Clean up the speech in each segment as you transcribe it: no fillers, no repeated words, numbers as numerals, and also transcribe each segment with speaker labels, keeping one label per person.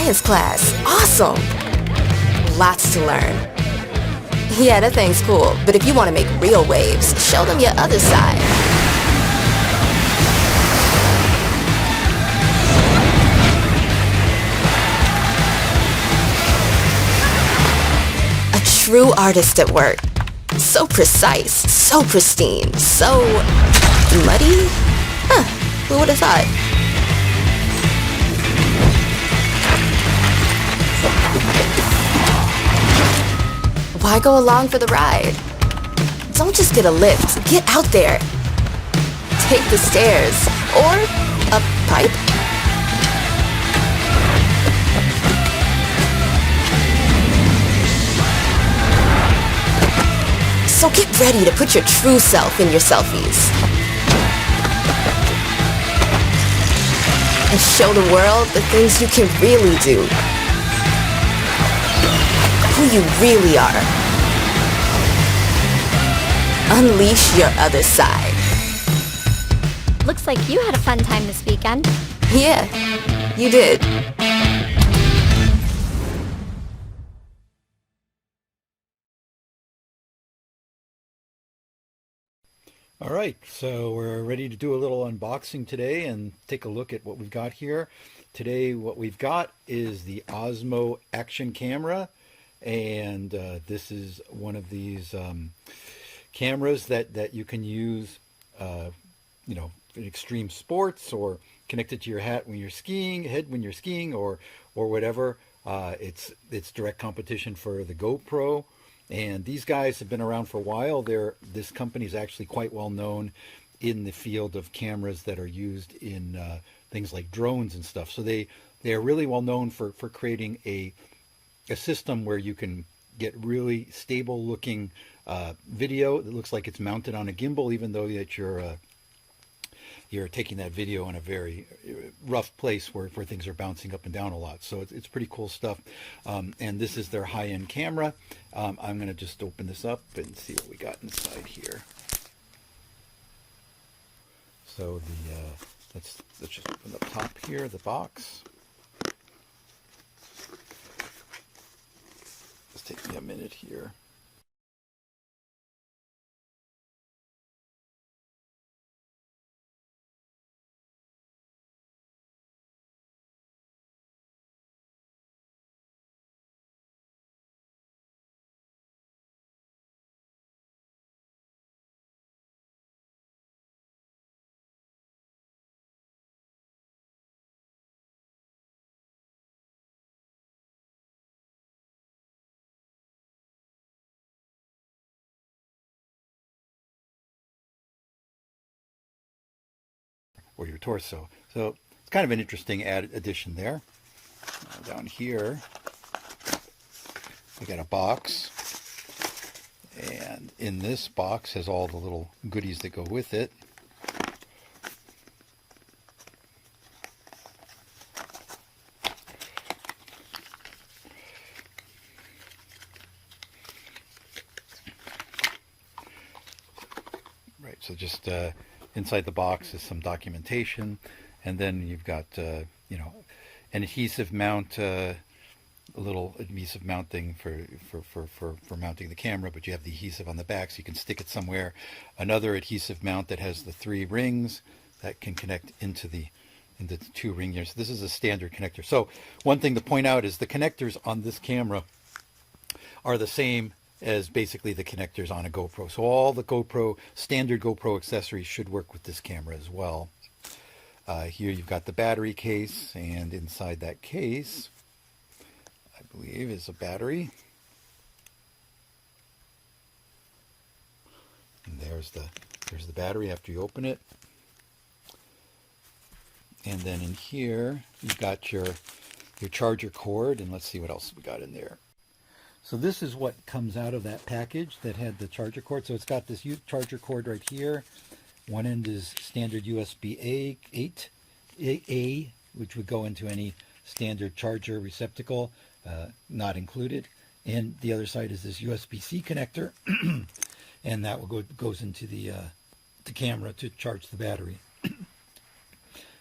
Speaker 1: science class. Awesome! Lots to learn. Yeah, that thing's cool, but if you want to make real waves, show them your other side. A true artist at work. So precise, so pristine, so muddy? Huh, who would have thought? Why go along for the ride? Don't just get a lift, get out there. Take the stairs, or a pipe. So get ready to put your true self in your selfies. And show the world the things you can really do. Who you really are. Unleash your other side.
Speaker 2: Looks like you had a fun time this weekend.
Speaker 1: Yeah, you did.
Speaker 3: All right, so we're ready to do a little unboxing today and take a look at what we've got here. Today what we've got is the Osmo Action camera, and this is one of these cameras that you can use you know, in extreme sports, or connect it to your head when you're skiing, or whatever. It's direct competition for the GoPro. And these guys have been around for a while. This company is actually quite well known in the field of cameras that are used in things like drones and stuff. So they are really well known for creating a system where you can get really stable looking video that looks like it's mounted on a gimbal, even though that you're taking that video in a very rough place where things are bouncing up and down a lot. So it's pretty cool stuff. And this is their high-end camera. I'm going to just open this up and see what we got inside here. So let's just open the top here, the box. Just take me a minute here. Or your torso. So it's kind of an interesting addition there. Down here, we got a box, and in this box has all the little goodies that go with it. Right, so just inside the box is some documentation, and then you've got you know, an adhesive mount, a little adhesive mount thing for mounting the camera, but you have the adhesive on the back so you can stick it somewhere. Another adhesive mount that has the 3 rings that can connect into the 2 ring here. So this is a standard connector. So one thing to point out is the connectors on this camera are the same as basically the connectors on a GoPro. So all the standard GoPro accessories should work with this camera as well. Here you've got the battery case, and inside that case, I believe, is a battery. And there's the battery after you open it. And then in here, you've got your charger cord, and let's see what else we got in there. So this is what comes out of that package that had the charger cord. So it's got this charger cord right here. One end is standard USB A, which would go into any standard charger receptacle, not included. And the other side is this USB-C connector, and that goes into the camera to charge the battery.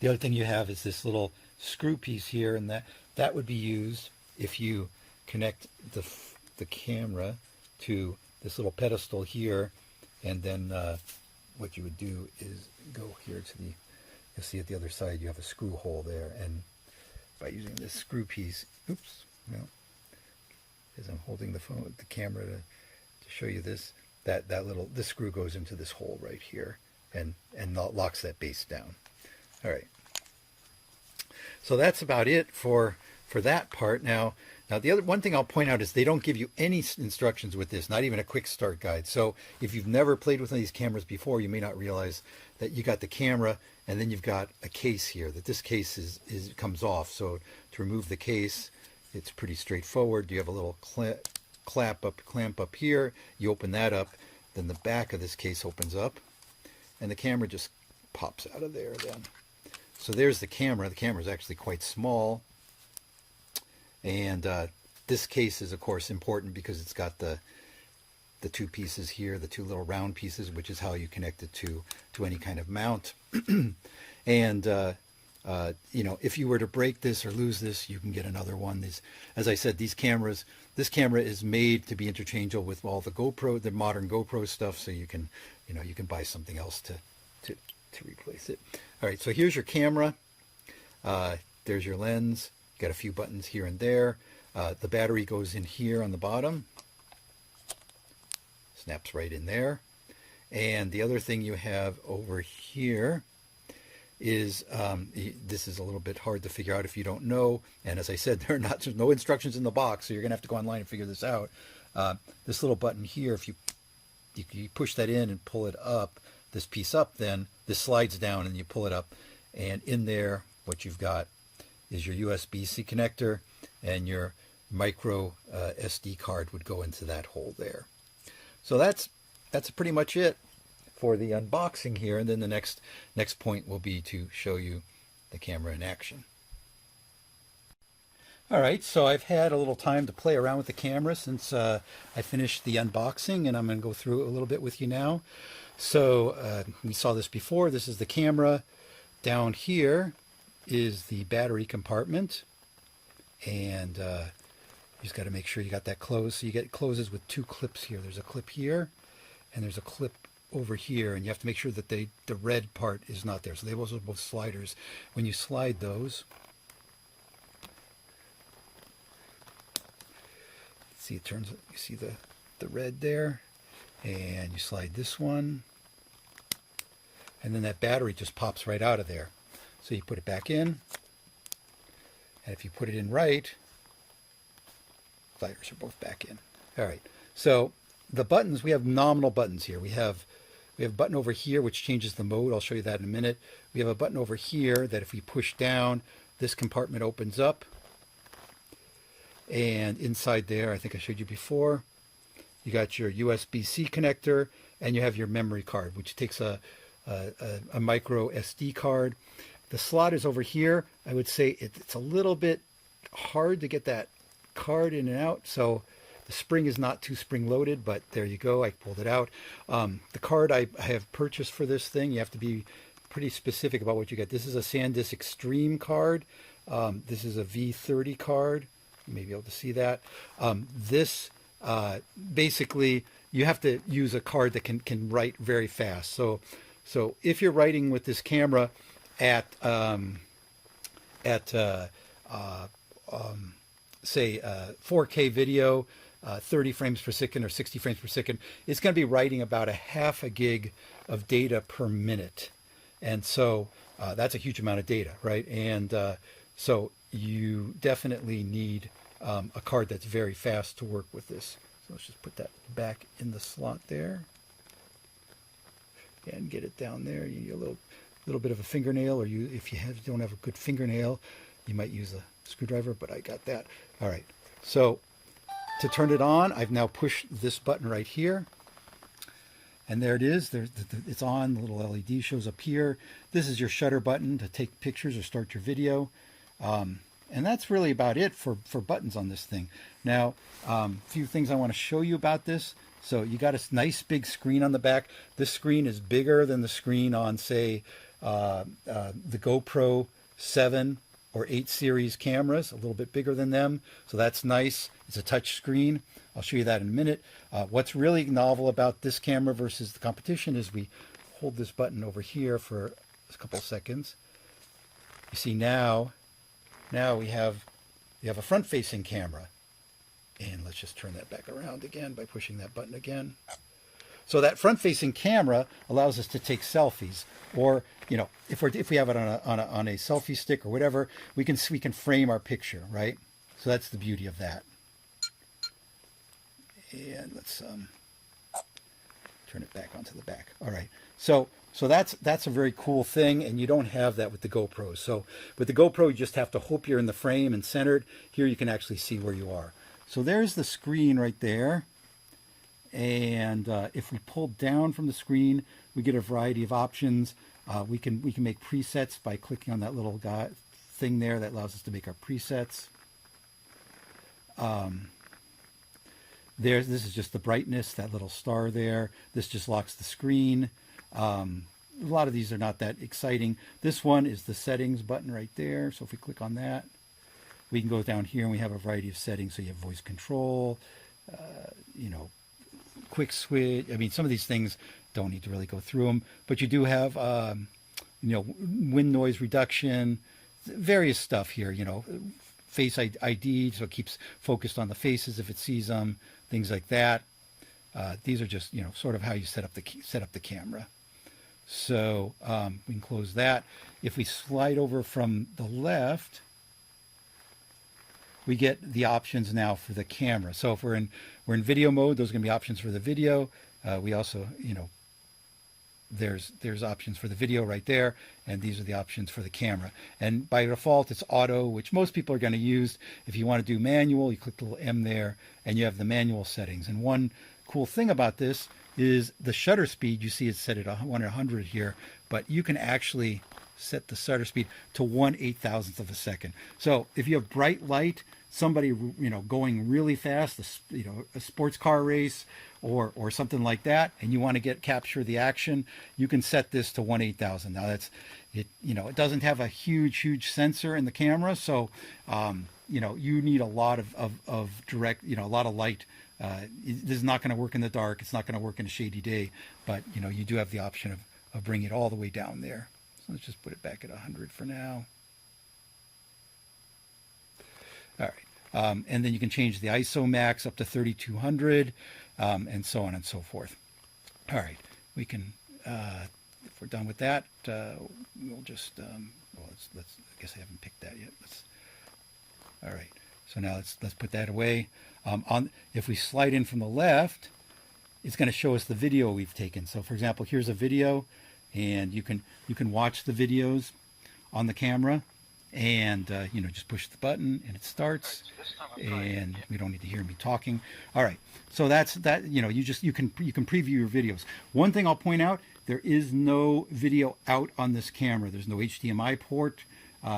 Speaker 3: The other thing you have is this little screw piece here, and that would be used if you connect the camera to this little pedestal here, and then what you would do is go here to the, you'll see at the other side you have a screw hole there, and by using this screw piece, oops, well, as I'm holding the phone, the camera to show you this, this screw goes into this hole right here, and locks that base down. All right. So that's about it for that part. Now the other one thing I'll point out is they don't give you any instructions with this, not even a quick start guide. So if you've never played with one of these cameras before, you may not realize that you got the camera and then you've got a case here, that this case comes off. So to remove the case, it's pretty straightforward. You have a little clamp up here. You open that up, then the back of this case opens up, and the camera just pops out of there then. So there's the camera. The camera is actually quite small. And this case is, of course, important because it's got the two pieces here, the two little round pieces, which is how you connect it to any kind of mount. And, you know, if you were to break this or lose this, you can get another one. As I said, this camera is made to be interchangeable with all the modern GoPro stuff, so you can buy something else to replace it. All right, so here's your camera. There's your lens. Got a few buttons here and there. The battery goes in here on the bottom. Snaps right in there. And the other thing you have over here is, this is a little bit hard to figure out if you don't know. And as I said, there's no instructions in the box, so you're going to have to go online and figure this out. This little button here, if you push that in and pull it up, this piece up, then this slides down and you pull it up. And in there, what you've got is your USB-C connector, and your micro SD card would go into that hole there. So that's pretty much it for the unboxing here, and then the next point will be to show you the camera in action. All right, so I've had a little time to play around with the camera since I finished the unboxing, and I'm going to go through it a little bit with you now. So we saw this before. This is the camera. Down here is the battery compartment, and you just got to make sure you got that closed. So it closes with two clips here. There's a clip here, and there's a clip over here, and you have to make sure that the red part is not there. So they are both sliders. When you slide those, see, it turns. You see the red there, and you slide this one, and then that battery just pops right out of there. So you put it back in, and if you put it in right, sliders are both back in. All right, so the buttons, we have nominal buttons here. We have a button over here which changes the mode. I'll show you that in a minute. We have a button over here that if we push down, this compartment opens up. And inside there, I think I showed you before, you got your USB-C connector, and you have your memory card, which takes a micro SD card. The slot is over here. I would say it's a little bit hard to get that card in and out, so the spring is not too spring loaded, but there you go. I pulled it out. The card I have purchased for this thing, you have to be pretty specific about what you get. This is a SanDisk Extreme card. This is a V30 card. You may be able to see that. This basically, you have to use a card that can write very fast. So if you're writing with this camera at say 4K video, 30 frames per second or 60 frames per second, it's going to be writing about a half a gig of data per minute. And so that's a huge amount of data, right? And so you definitely need a card that's very fast to work with this. So let's just put that back in the slot there and get it down there. You need a little bit of a fingernail, or if you don't have a good fingernail, you might use a screwdriver, but I got that. All right, so to turn it on, I've now pushed this button right here, and there it is. It's on. The little LED shows up here. This is your shutter button to take pictures or start your video, and that's really about it for buttons on this thing. Now, a few things I want to show you about this. So you got a nice big screen on the back. This screen is bigger than the screen on, say, the GoPro 7 or 8 series cameras, a little bit bigger than them. So that's nice. It's a touch screen. I'll show you that in a minute. What's really novel about this camera versus the competition is we hold this button over here for a couple seconds. You see now we have a front-facing camera. And let's just turn that back around again by pushing that button again. So that front-facing camera allows us to take selfies, or if we have it on a selfie stick or whatever, we can frame our picture, right? So that's the beauty of that. And let's turn it back onto the back. All right. So that's a very cool thing, and you don't have that with the GoPros. So with the GoPro, you just have to hope you're in the frame and centered. Here you can actually see where you are. So there's the screen right there. And if we pull down from the screen, we get a variety of options. We can make presets by clicking on that little thing there that allows us to make our presets. This is just the brightness, that little star there. This just locks the screen. A lot of these are not that exciting. This one is the settings button right there. So if we click on that, we can go down here and we have a variety of settings. So you have voice control, quick switch. I mean, some of these things don't need to really go through them, but you do have, wind noise reduction, various stuff here, face ID, so it keeps focused on the faces if it sees them, things like that. These are just, sort of how you set up the camera. So we can close that. If we slide over from the left, we get the options now for the camera. So if we're in video mode, those are going to be options for the video. We also, there's options for the video right there, and these are the options for the camera. And by default, it's auto, which most people are going to use. If you want to do manual, you click the little M there, and you have the manual settings. And one cool thing about this is the shutter speed. You see it's set at 100 here, but you can actually set the shutter speed to 1/8,000th of a second. So if you have bright light, somebody going really fast, a sports car race or something like that, and you want to capture the action, you can set this to 1/8,000. Now that's it. It doesn't have a huge sensor in the camera, so you need a lot of direct, a lot of light. This is not going to work in the dark. It's not going to work in a shady day, but you do have the option of bringing it all the way down there. So let's just put it back at 100 for now. All right. And then you can change the ISO max up to 3200, and so on and so forth. All right. We can, if we're done with that, we'll just, let's, I guess I haven't picked that yet. All right. So now let's put that away. If we slide in from the left, it's going to show us the video we've taken. So for example, here's a video, and you can watch the videos on the camera, and just push the button and it starts, and we don't need to hear me talking. All right, so that's that. You can preview your videos. One thing I'll point out: there is no video out on this camera. There's no HDMI port.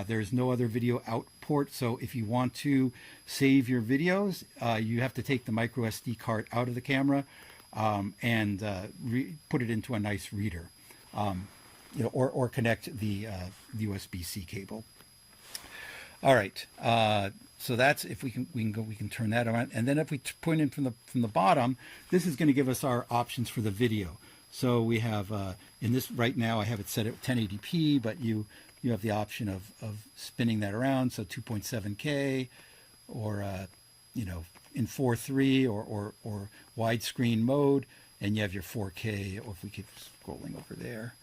Speaker 3: There's no other video out port. So if you want to save your videos, you have to take the micro SD card out of the camera and put it into a nice reader, or connect the USB-C cable. All right, so that's, if we can turn that on, and then if we point in from the bottom, this is going to give us our options for the video. So we have in this right now I have it set at 1080p, but you have the option of spinning that around, so 2.7K, or in 4:3 or widescreen mode, and you have your 4K, or if we keep scrolling over there,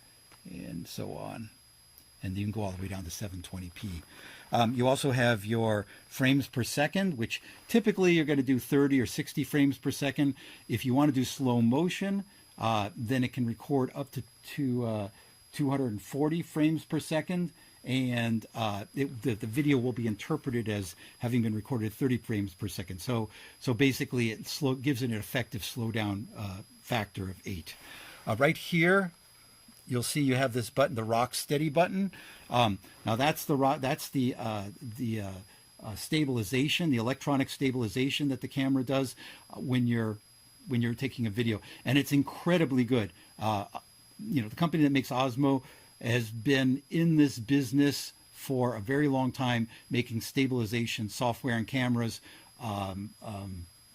Speaker 3: and so on, and you can go all the way down to 720p. You also have your frames per second, which typically you're going to do 30 or 60 frames per second. If you want to do slow motion, then it can record up to 240 frames per second, and the video will be interpreted as having been recorded at 30 frames per second. So basically it gives it an effective slowdown factor of 8. Right here, you'll see you have this button, the RockSteady button. Now that's the stabilization, the electronic stabilization that the camera does when you're taking a video, and it's incredibly good. The company that makes Osmo has been in this business for a very long time, making stabilization software and cameras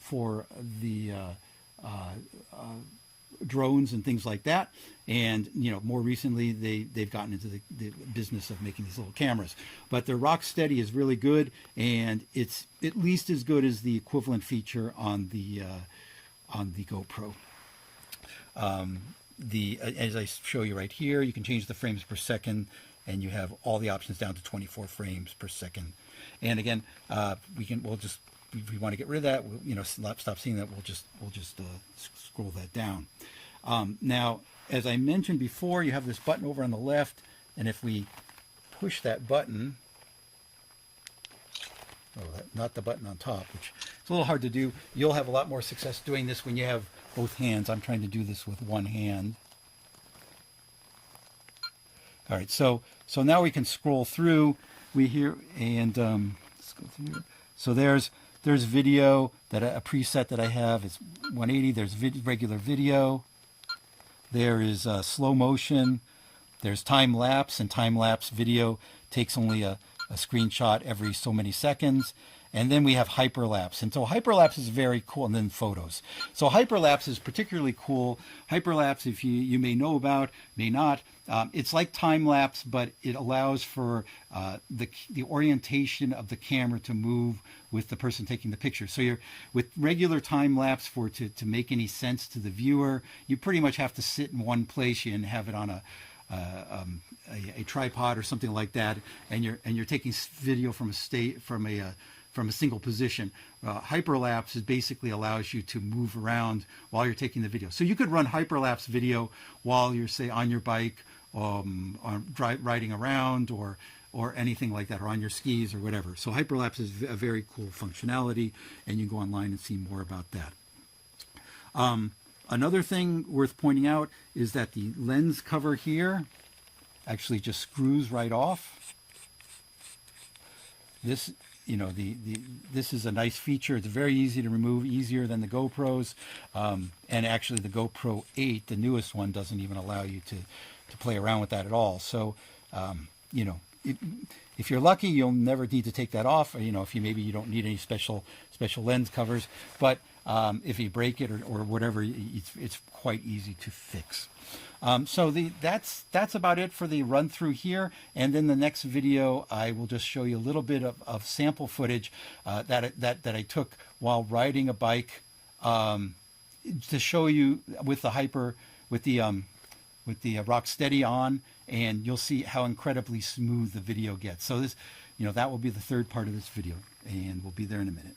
Speaker 3: for the drones and things like that. And more recently they've gotten into the business of making these little cameras. But the RockSteady is really good, and it's at least as good as the equivalent feature on the GoPro. As I show you right here, you can change the frames per second, and you have all the options down to 24 frames per second. And again, we'll just, if we want to get rid of that, stop seeing that, we'll just scroll that down. Now, as I mentioned before, you have this button over on the left, and if we push that button, not the button on top, which is a little hard to do. You'll have a lot more success doing this when you have both hands. I'm trying to do this with one hand. All right, so now we can scroll through. Let's go through. So there's video, that a preset that I have is 180. There's regular video. There is slow motion. There's time-lapse, and time-lapse video takes only a screenshot every so many seconds. And then we have hyperlapse. And so hyperlapse is very cool. And then photos. So hyperlapse is particularly cool. Hyperlapse, if you may know about, may not, it's like time-lapse, but it allows for the orientation of the camera to move with the person taking the picture. So with regular time-lapse, to make any sense to the viewer, you pretty much have to sit in one place and have it on a tripod or something like that, and you're taking video from a single position. Hyperlapse basically allows you to move around while you're taking the video. So you could run hyperlapse video while you're, say, on your bike, riding around, or anything like that, or on your skis or whatever. So hyperlapse is a very cool functionality, and you can go online and see more about that. Another thing worth pointing out is that the lens cover here actually just screws right off. This, this is a nice feature. It's very easy to remove, easier than the GoPros. And actually the GoPro 8, the newest one, doesn't even allow you to play around with that at all. So, if you're lucky, you'll never need to take that off. Or, if maybe you don't need any special lens covers. But if you break it or whatever, it's quite easy to fix. So that's about it for the run through here. And then the next video, I will just show you a little bit of sample footage that I took while riding a bike, to show you with the RockSteady on, and you'll see how incredibly smooth the video gets. So this, that will be the third part of this video, and we'll be there in a minute.